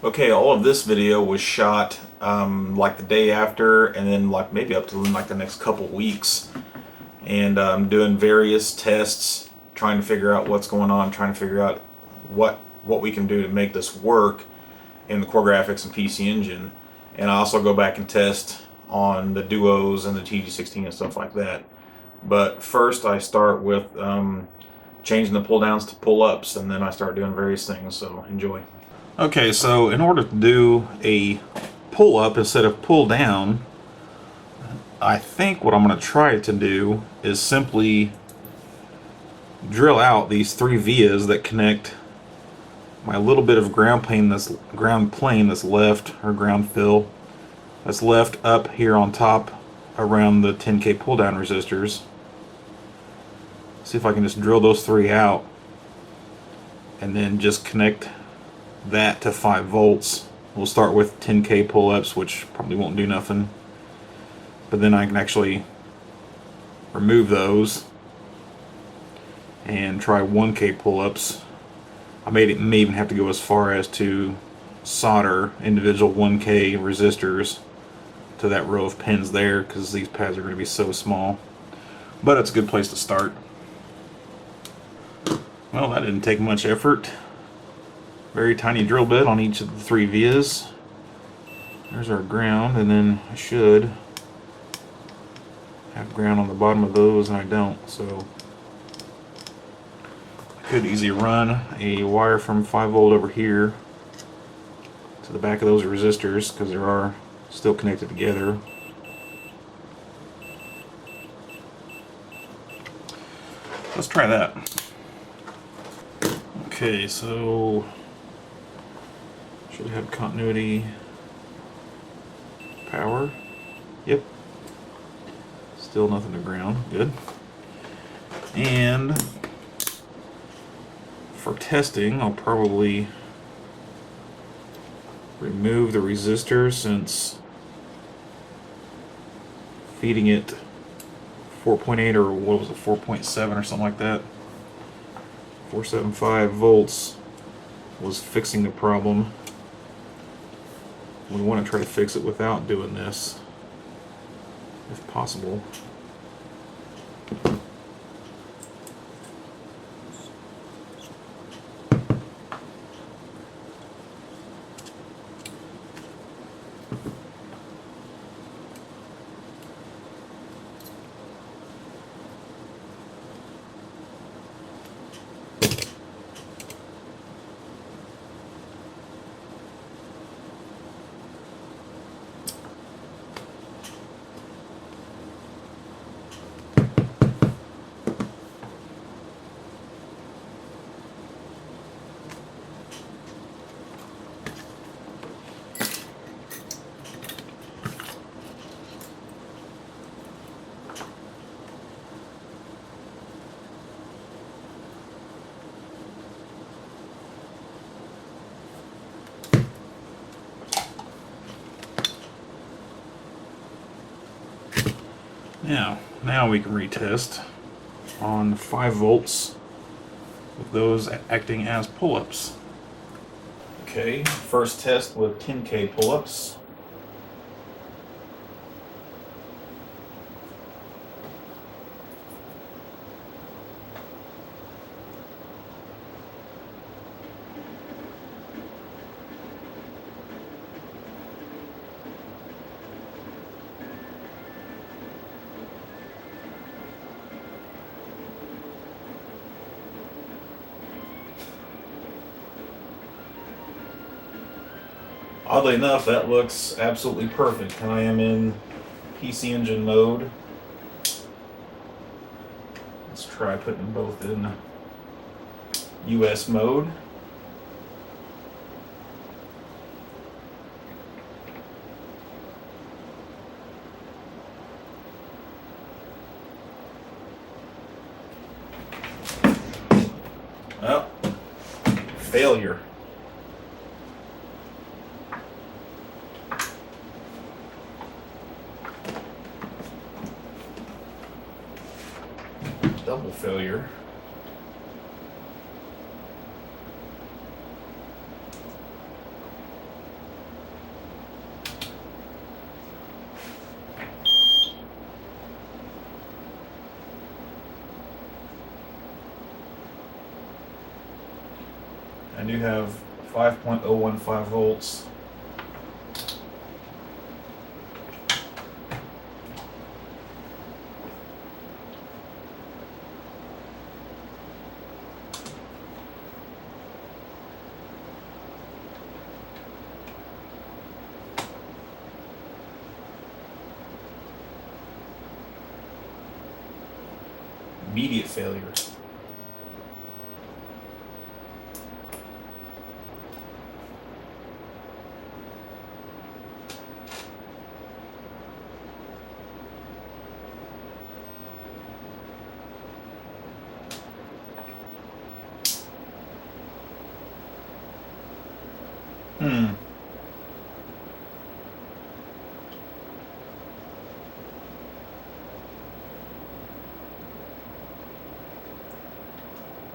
Okay, all of this video was shot like the day after, and then like maybe up to like the next couple weeks, and doing various tests, trying to figure out what's going on, trying to figure out what we can do to make this work in the core graphics and PC Engine. And I also go back and test on the duos and the TG-16 and stuff like that. But first I start with changing the pull downs to pull ups, and then I start doing various things, so enjoy. Okay, so in order to do a pull up instead of pull down, I think what I'm going to try to do is simply drill out these three vias that connect my little bit of ground plane that's left, or ground fill that's left up here on top around the 10K pull down resistors. See if I can just drill those three out and then just connect that to 5 volts. We'll start with 10K pull-ups, which probably won't do nothing, but then I can actually remove those and try 1K pull-ups. I may even have to go as far as to solder individual 1K resistors to that row of pins there, because these pads are going to be so small, but it's a good place to start. Well, that didn't take much effort. Very tiny drill bit on each of the three vias. There's our ground, and then I should have ground on the bottom of those, and I don't, so I could easily run a wire from 5 volt over here to the back of those resistors, because they are still connected together. Let's try that. Okay, so should have continuity power. Yep. Still nothing to ground. Good. And for testing, I'll probably remove the resistor, since feeding it 4.8 or what was it, 4.7 or something like that, 475 volts was fixing the problem. We want to try to fix it without doing this, if possible. Now we can retest on 5 volts with those acting as pull-ups. Okay, first test with 10K pull-ups. Oddly enough, that looks absolutely perfect, and I am in PC Engine mode. Let's try putting them both in US mode. Oh, failure. Double failure. do have 5.015 volts. Immediate failure.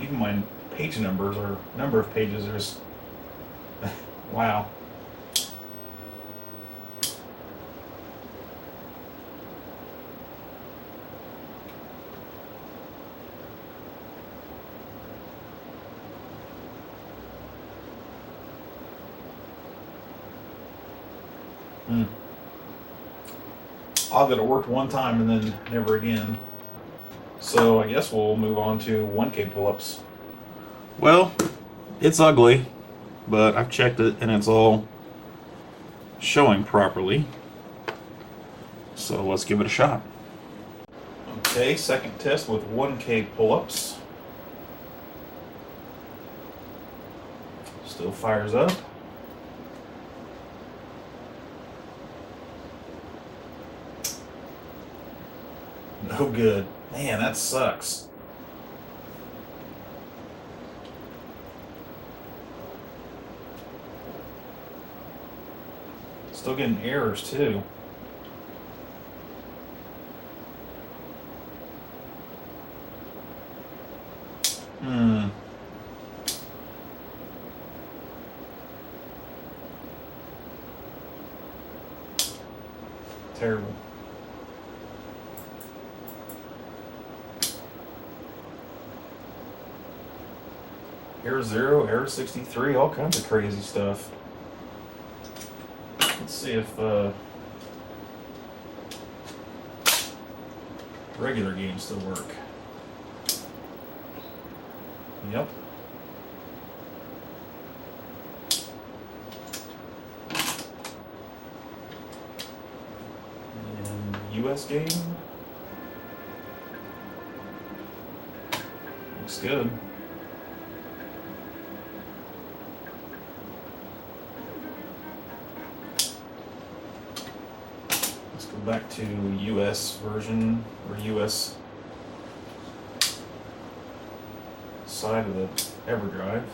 Even my page numbers or number of pages are just wow. Odd that it worked one time and then never again. So I guess we'll move on to 1K pull-ups. Well, it's ugly, but I've checked it and it's all showing properly. So let's give it a shot. Okay, second test with 1K pull-ups. Still fires up. No good. Man, that sucks. Still getting errors too. Terrible. Error 0, error 63, all kinds of crazy stuff. Let's see if regular games still work. Yep. And US game. Looks good. Back to US version or US side of the EverDrive.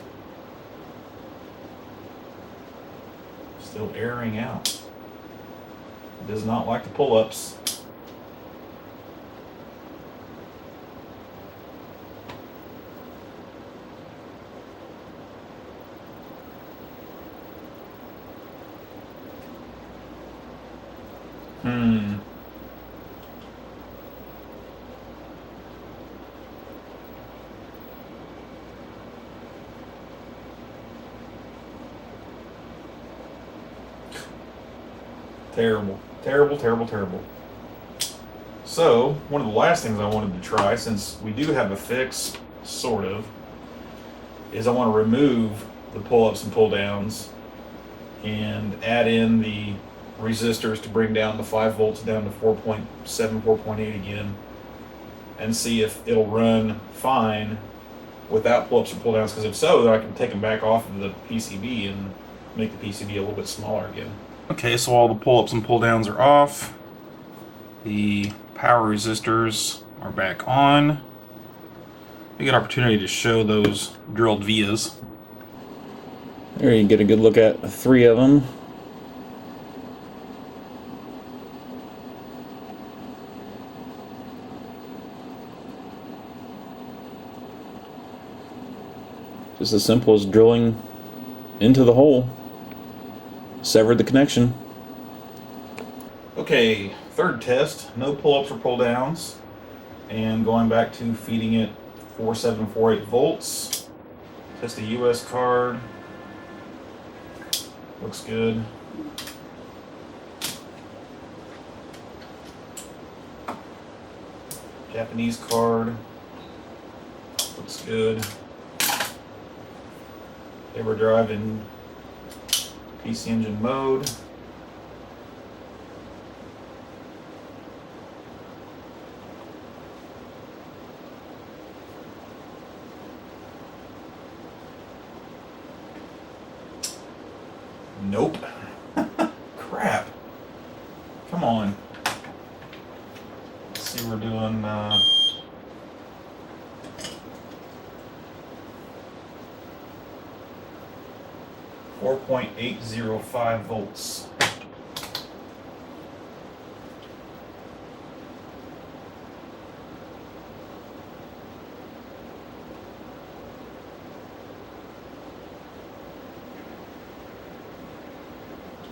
Still erroring out. It does not like the pull-ups. Terrible, terrible, terrible, terrible. So, one of the last things I wanted to try, since we do have a fix, sort of, is I want to remove the pull-ups and pull-downs and add in the resistors to bring down the 5 volts down to 4.7, 4.8 again, and see if it'll run fine without pull-ups or pull-downs, because if so, then I can take them back off of the PCB and make the PCB a little bit smaller again. Okay, so all the pull-ups and pull-downs are off. The power resistors are back on. We get opportunity to show those drilled vias. There you get a good look at 3 of them. Just as simple as drilling into the hole. Severed the connection. Okay, third test, no pull-ups or pull-downs, and going back to feeding it 4748 volts. Test the US card. Looks good. Japanese card. Looks good. Everdrive in PC Engine mode. Nope. Crap. Come on. Let's see, we're doing 4.805 volts.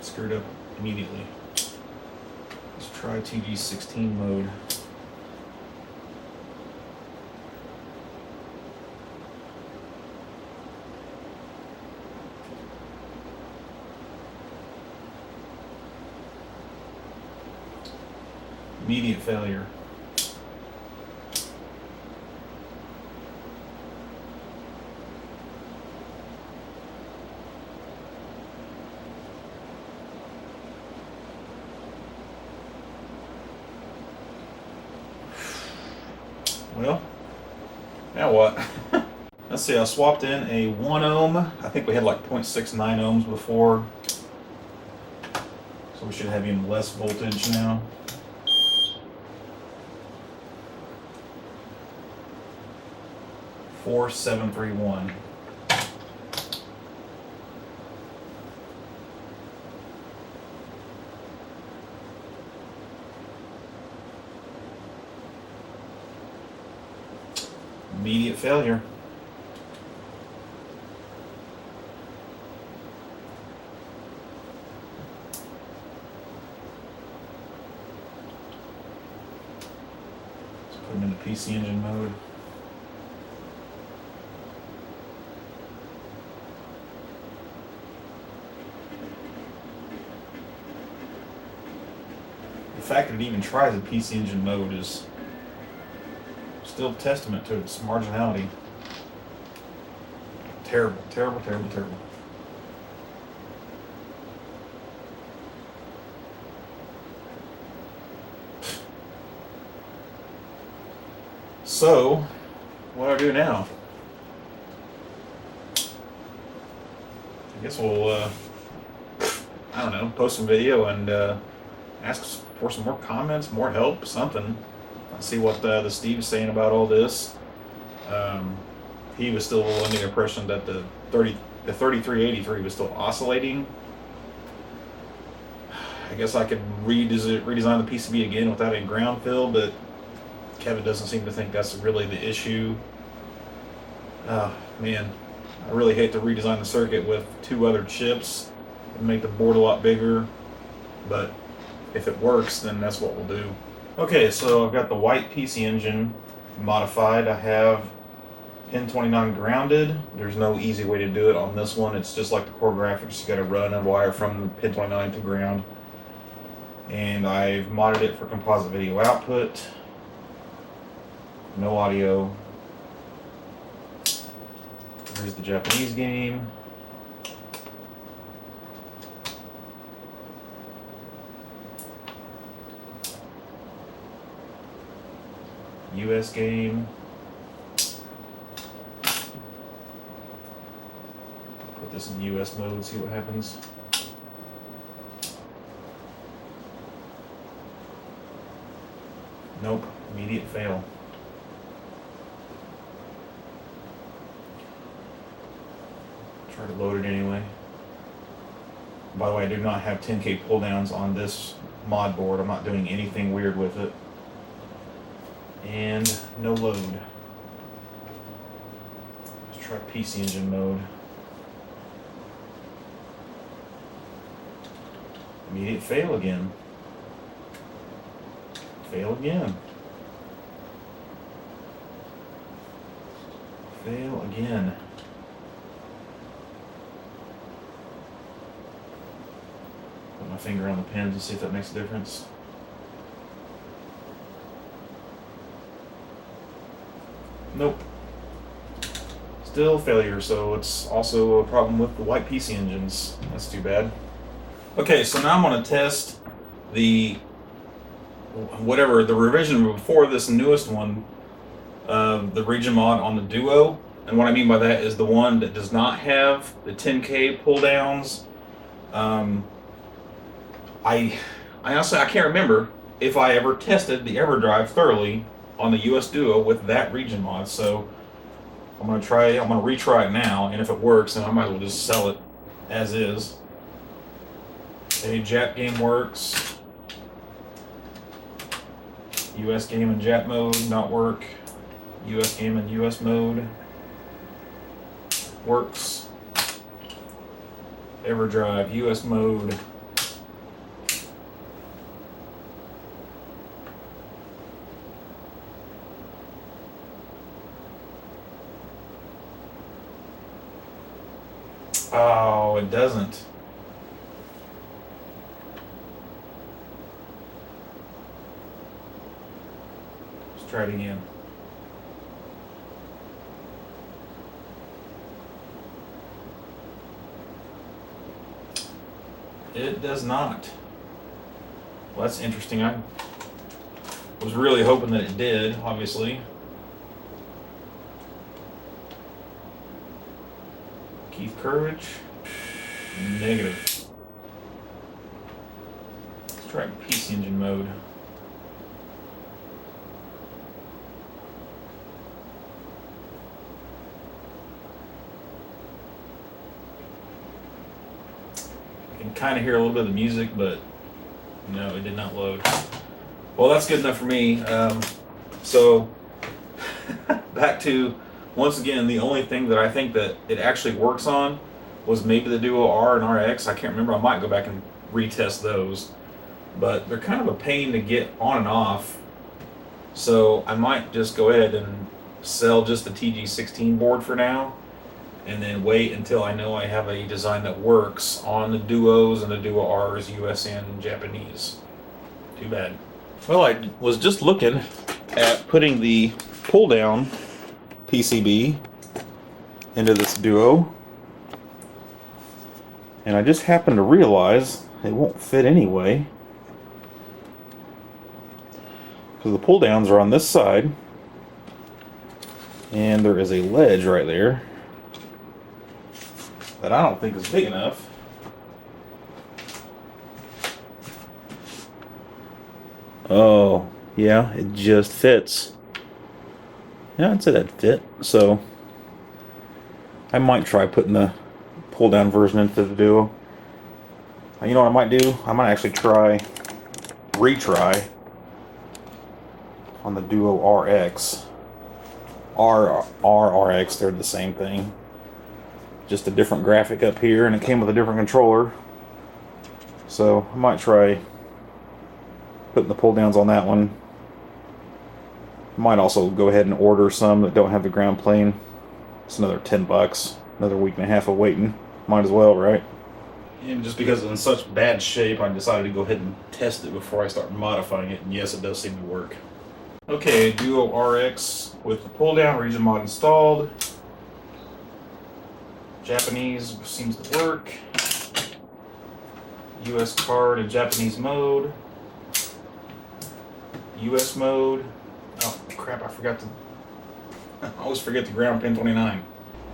Screwed up immediately. Let's try TG-16 mode. Immediate failure. Well, now what? Let's see, I swapped in a 1 ohm. I think we had like 0.69 ohms before. So we should have even less voltage now. $4,731. Immediate failure. Let's put them in the PC Engine mode. The fact that it even tries a PC Engine mode is still testament to its marginality. Terrible, terrible, terrible, terrible. So, what do I do now? I guess we'll, I don't know, post some video and ask for some more comments, more help, something. See what the Steve is saying about all this. He was still under the impression that the 3383 was still oscillating. I guess I could redesign the PCB again without a ground fill, but Kevin doesn't seem to think that's really the issue. Man, I really hate to redesign the circuit with 2 other chips and make the board a lot bigger, but if it works, then that's what we'll do. Okay, so I've got the white PC Engine modified. I have pin 29 grounded. There's no easy way to do it on this one. It's just like the core graphics. You got to run a wire from pin 29 to ground. And I've modded it for composite video output. No audio. Here's the Japanese game. US game. Put this in US mode, see what happens. Nope, immediate fail. Try to load it anyway. By the way, I do not have 10K pull downs on this mod board. I'm not doing anything weird with it. And no load. Let's try PC Engine mode. Immediate fail again. Fail again. Fail again. my finger on the pins and see if that makes a difference. Nope. Still failure, so it's also a problem with the white PC engines. That's too bad. Okay, so now I'm going to test the revision before this newest one, the region mod on the Duo. And what I mean by that is the one that does not have the 10K pull downs. I honestly, I can't remember if I ever tested the EverDrive thoroughly on the US Duo with that region mod. So I'm gonna retry it now, and if it works, then I might as well just sell it as is. A Jap game works. US game and Jap mode not work. US game and US mode works. EverDrive US mode. Oh, it doesn't. Let's try it again. It does not. Well, that's interesting. I was really hoping that it did, obviously. Keith Courage. Negative. Let's try PC Engine mode. I can kind of hear a little bit of the music, but no, it did not load. Well, that's good enough for me. So back to, once again, the only thing that I think that it actually works on was maybe the Duo R and RX. I can't remember. I might go back and retest those, but they're kind of a pain to get on and off. So I might just go ahead and sell just the TG-16 board for now, and then wait until I know I have a design that works on the Duos and the Duo Rs, US and Japanese. Too bad. Well, I was just looking at putting the pull down PCB into this Duo, and I just happened to realize it won't fit anyway, because the pull downs are on this side and there is a ledge right there that I don't think is big enough. Oh yeah, it just fits. Yeah, I'd say that fit. So I might try putting the pull down version into the Duo. You know what I might do? I might actually retry on the Duo RX. RX, they're the same thing. Just a different graphic up here, and it came with a different controller. So I might try putting the pull downs on that one. Might also go ahead and order some that don't have the ground plane. It's another $10. Another week and a half of waiting. Might as well, right? And just because it's in such bad shape, I decided to go ahead and test it before I start modifying it. And yes, it does seem to work. Okay, Duo RX with the pull down region mod installed. Japanese seems to work. US card in Japanese mode. US mode. Oh crap, I forgot to. I always forget the ground pin 29.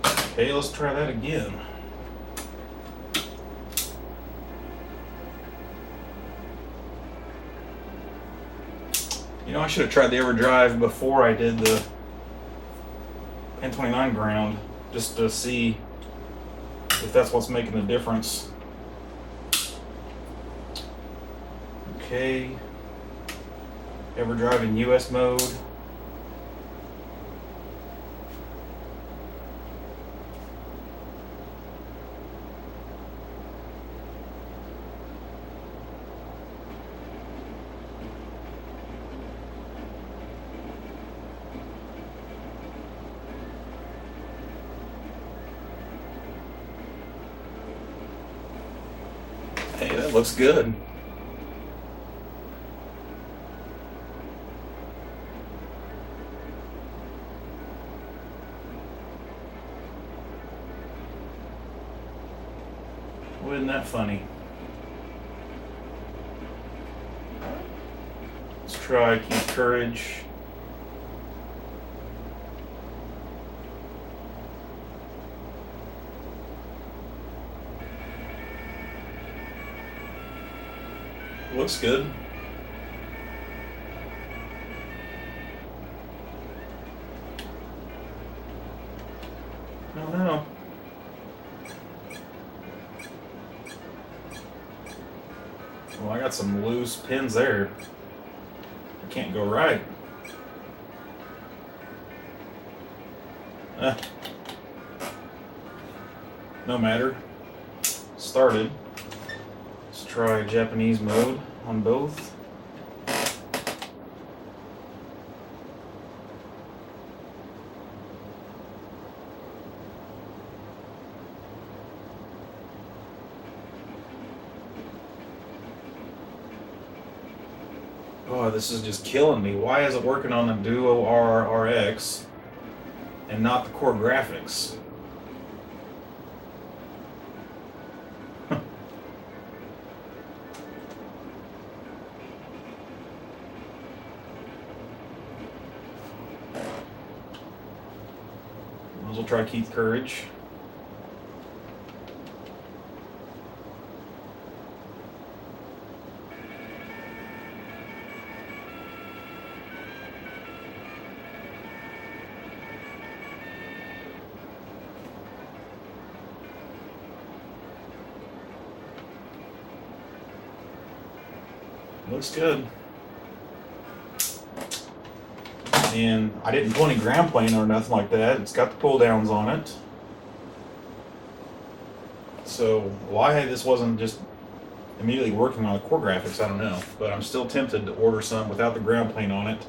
Okay, let's try that again. You know, I should have tried the EverDrive before I did the pin 29 ground, just to see if that's what's making the difference. Okay. EverDrive in US mode. Hey, that That looks good. Wasn't that funny? Let's try keep courage. Looks good. I don't know. Well, I got some loose pins there. I can't go right. No matter. Started. Let's try Japanese mode on both. Oh, this is just killing me. Why is it working on the Duo RX and not the core graphics? Might as well try Keith Courage. Looks good. And I didn't pull any ground plane or nothing like that. It's got the pull downs on it. So why this wasn't just immediately working on the core graphics, I don't know. But I'm still tempted to order some without the ground plane on it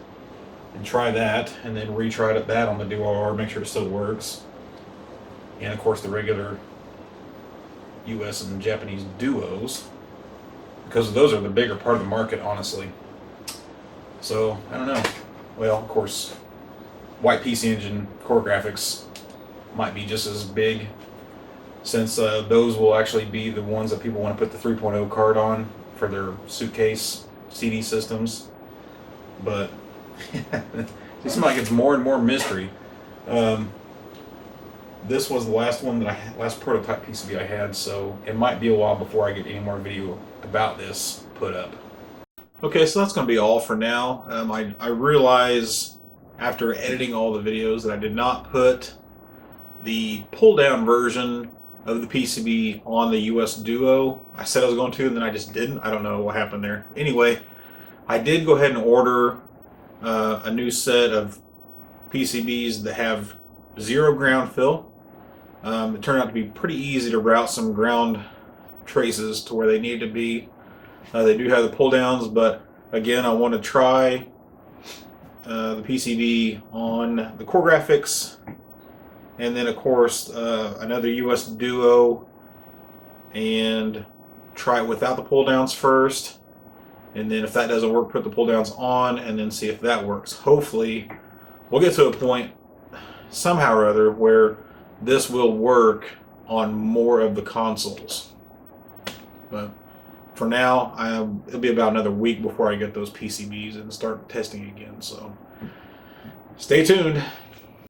and try that, and then retry that on the Duo R, make sure it still works. And of course the regular US and Japanese Duos, because those are the bigger part of the market, honestly. So I don't know. Well, of course, white PC engine core graphics might be just as big, since those will actually be the ones that people want to put the 3.0 card on for their suitcase CD systems. But it seems like it's more and more mystery. This was the last one that last prototype PCB I had, so it might be a while before I get any more video about this put up. Okay, so that's going to be all for now. I realize after editing all the videos that I did not put the pull-down version of the PCB on the US Duo. I said I was going to, and then I just didn't. I don't know what happened there. Anyway, I did go ahead and order a new set of PCBs that have 0 ground fill. It turned out to be pretty easy to route some ground traces to where they need to be. They do have the pull downs, but again, I want to try the PCB on the core graphics, and then of course another US Duo, and try it without the pull downs first, and then if that doesn't work, put the pull downs on and then see if that works. Hopefully we'll get to a point somehow or other where this will work on more of the consoles. But for now, it'll be about another week before I get those PCBs and start testing again. So stay tuned.